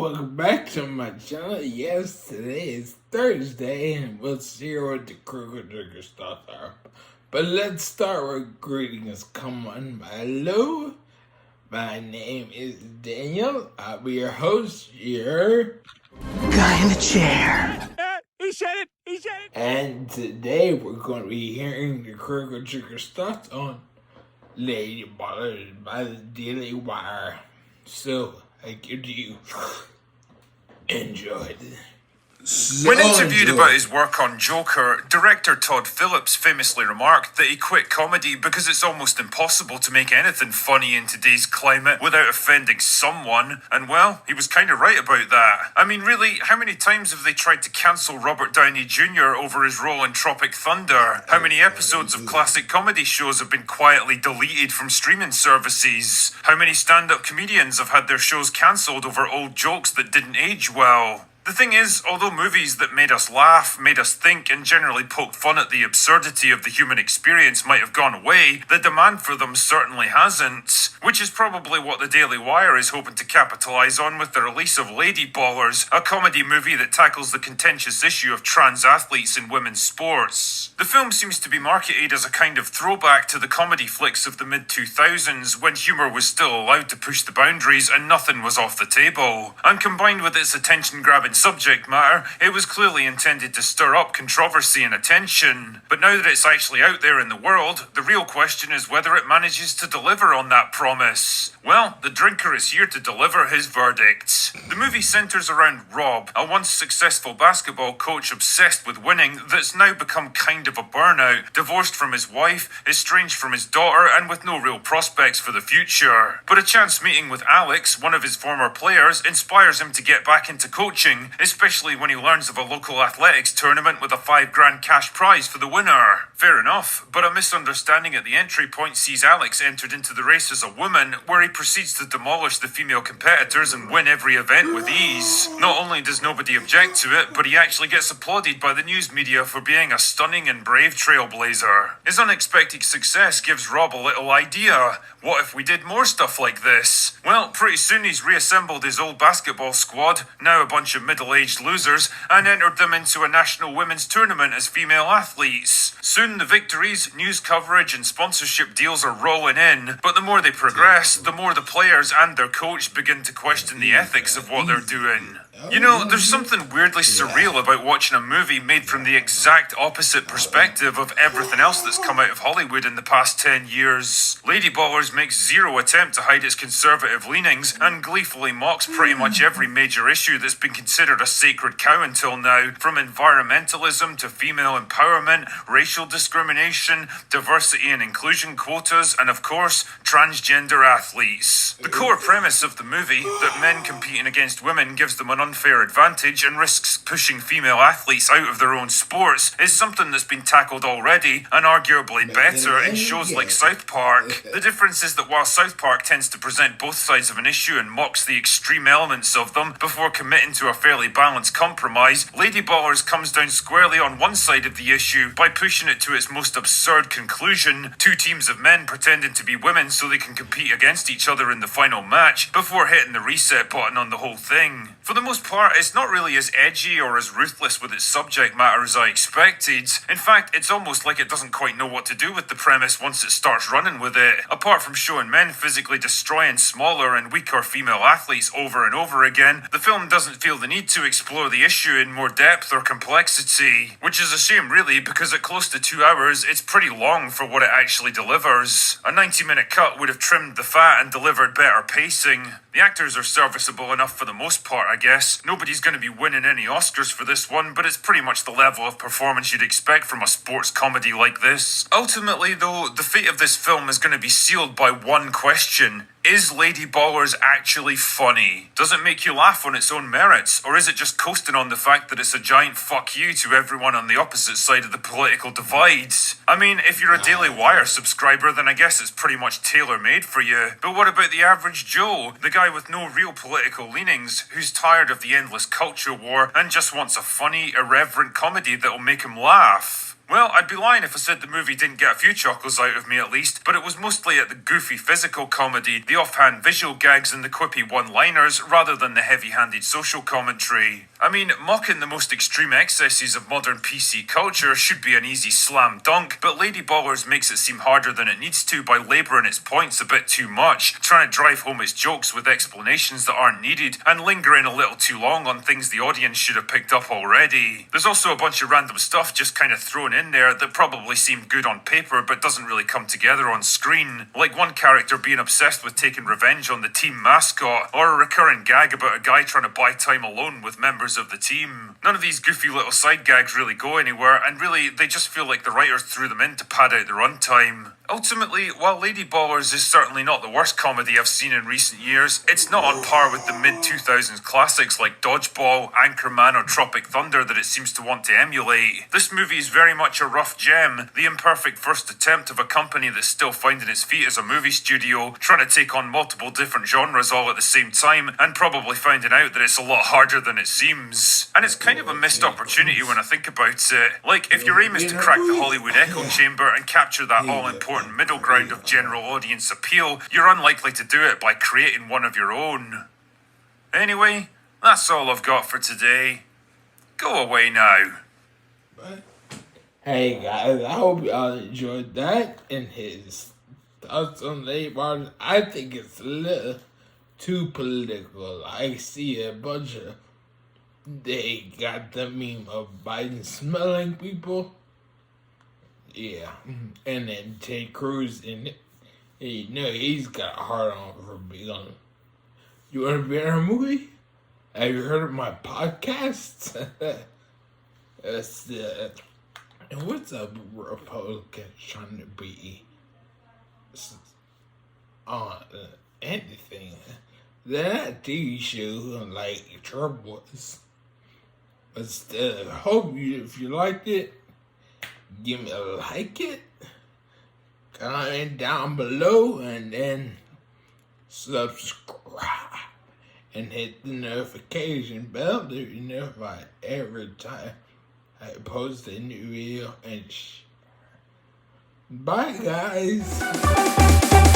welcome back to my channel. Yes, today is Thursday, and we'll see what the Crooked Trigger stuff are. But let's start with greetings. Come on, hello. My name is Daniel. I'll be your host, your guy in the chair. He said it! He said it! And today we're going to be hearing the Crooked Trigger stuff on Lady Ballers by the Daily Wire. So, I give you enjoy. When interviewed about his work on Joker, director Todd Phillips famously remarked that he quit comedy because it's almost impossible to make anything funny in today's climate without offending someone, and well, he was kinda right about that. I mean, really, how many times have they tried to cancel Robert Downey Jr. over his role in Tropic Thunder? How many episodes of classic comedy shows have been quietly deleted from streaming services? How many stand-up comedians have had their shows cancelled over old jokes that didn't age well? The thing is, although movies that made us laugh, made us think, and generally poked fun at the absurdity of the human experience might have gone away, the demand for them certainly hasn't. Which is probably what the Daily Wire is hoping to capitalise on with the release of Lady Ballers, a comedy movie that tackles the contentious issue of trans athletes in women's sports. The film seems to be marketed as a kind of throwback to the comedy flicks of the mid-2000s, when humour was still allowed to push the boundaries and nothing was off the table. And combined with its attention-grabbing subject matter, it was clearly intended to stir up controversy and attention. But now that it's actually out there in the world, the real question is whether it manages to deliver on that promise. Well, the drinker is here to deliver his verdict. The movie centres around Rob, a once successful basketball coach obsessed with winning that's now become kind of a burnout, divorced from his wife, estranged from his daughter, and with no real prospects for the future. But a chance meeting with Alex, one of his former players, inspires him to get back into coaching, especially when he learns of a local athletics tournament with a $5,000 cash prize for the winner. Fair enough, but a misunderstanding at the entry point sees Alex entered into the race as a woman, where he proceeds to demolish the female competitors and win every event with ease. Not only does nobody object to it, but he actually gets applauded by the news media for being a stunning and brave trailblazer. His unexpected success gives Rob a little idea. What if we did more stuff like this? Well, pretty soon he's reassembled his old basketball squad, now a bunch of middle-aged losers, and entered them into a national women's tournament as female athletes. Soon the victories, news coverage, and sponsorship deals are rolling in, but the more they progress, the more the players and their coach begin to question the ethics of what they're doing. You know, there's something weirdly surreal about watching a movie made from the exact opposite perspective of everything else that's come out of Hollywood in the past 10 years. Lady Ballers makes zero attempt to hide its conservative leanings and gleefully mocks pretty much every major issue that's been considered a sacred cow until now, from environmentalism to female empowerment, racial discrimination, diversity and inclusion quotas, and of course, transgender athletes. The core premise of the movie, that men competing against women gives them an unfair advantage and risks pushing female athletes out of their own sports, is something that's been tackled already, and arguably better, in shows like South Park. The difference is that while South Park tends to present both sides of an issue and mocks the extreme elements of them before committing to a fairly balanced compromise, Lady Ballers comes down squarely on one side of the issue by pushing it to its most absurd conclusion, two teams of men pretending to be women so they can compete against each other in the final match, before hitting the reset button on the whole thing. For the most part, it's not really as edgy or as ruthless with its subject matter as I expected. In fact, it's almost like it doesn't quite know what to do with the premise once it starts running with it. Apart from showing men physically destroying smaller and weaker female athletes over and over again, the film doesn't feel the need to explore the issue in more depth or complexity. Which is a shame really, because at close to 2 hours, it's pretty long for what it actually delivers. A 90-minute cut would have trimmed the fat and delivered better pacing. The actors are serviceable enough for the most part, I guess. Nobody's going to be winning any Oscars for this one, but it's pretty much the level of performance you'd expect from a sports comedy like this. Ultimately, though, the fate of this film is going to be sealed by one question. Is Lady Ballers actually funny? Does it make you laugh on its own merits? Or is it just coasting on the fact that it's a giant fuck you to everyone on the opposite side of the political divide? I mean, if you're a Daily Wire subscriber, then I guess it's pretty much tailor-made for you. But what about the average Joe? The guy with no real political leanings, who's tired of the endless culture war and just wants a funny, irreverent comedy that'll make him laugh? Well, I'd be lying if I said the movie didn't get a few chuckles out of me at least, but it was mostly at the goofy physical comedy, the offhand visual gags and the quippy one-liners, rather than the heavy-handed social commentary. I mean, mocking the most extreme excesses of modern PC culture should be an easy slam dunk, but Lady Ballers makes it seem harder than it needs to by labouring its points a bit too much, trying to drive home its jokes with explanations that aren't needed, and lingering a little too long on things the audience should have picked up already. There's also a bunch of random stuff just kind of thrown in there that probably seemed good on paper but doesn't really come together on screen, like one character being obsessed with taking revenge on the team mascot, or a recurring gag about a guy trying to buy time alone with members of the team. None of these goofy little side gags really go anywhere, and really they just feel like the writers threw them in to pad out the runtime. Ultimately, while Lady Ballers is certainly not the worst comedy I've seen in recent years, it's not on par with the mid-2000s classics like Dodgeball, Anchorman or Tropic Thunder that it seems to want to emulate. This movie is very much a rough gem, the imperfect first attempt of a company that's still finding its feet as a movie studio, trying to take on multiple different genres all at the same time, and probably finding out that it's a lot harder than it seems. And it's kind of a missed opportunity when I think about it. Like, if your aim is to crack the Hollywood echo chamber and capture that all-important middle ground of general audience appeal, you're unlikely to do it by creating one of your own. Anyway, that's all I've got for today. Go away now. Hey guys, I hope y'all enjoyed that and his thoughts on Lady Ballers. I think it's a little too political. I see a bunch of, they got the meme of Biden smelling people. Yeah, and then Ted Cruz in it. You know, he's got a hard on for being on. You want to be in a movie? Have you heard of my podcast? That's and what's up, Republicans trying to be on anything? That TV show like Trump was. But still, hope you, if you liked it, give me a like it, comment down below, and then subscribe and hit the notification bell to be notified every time I post a new video. And bye guys.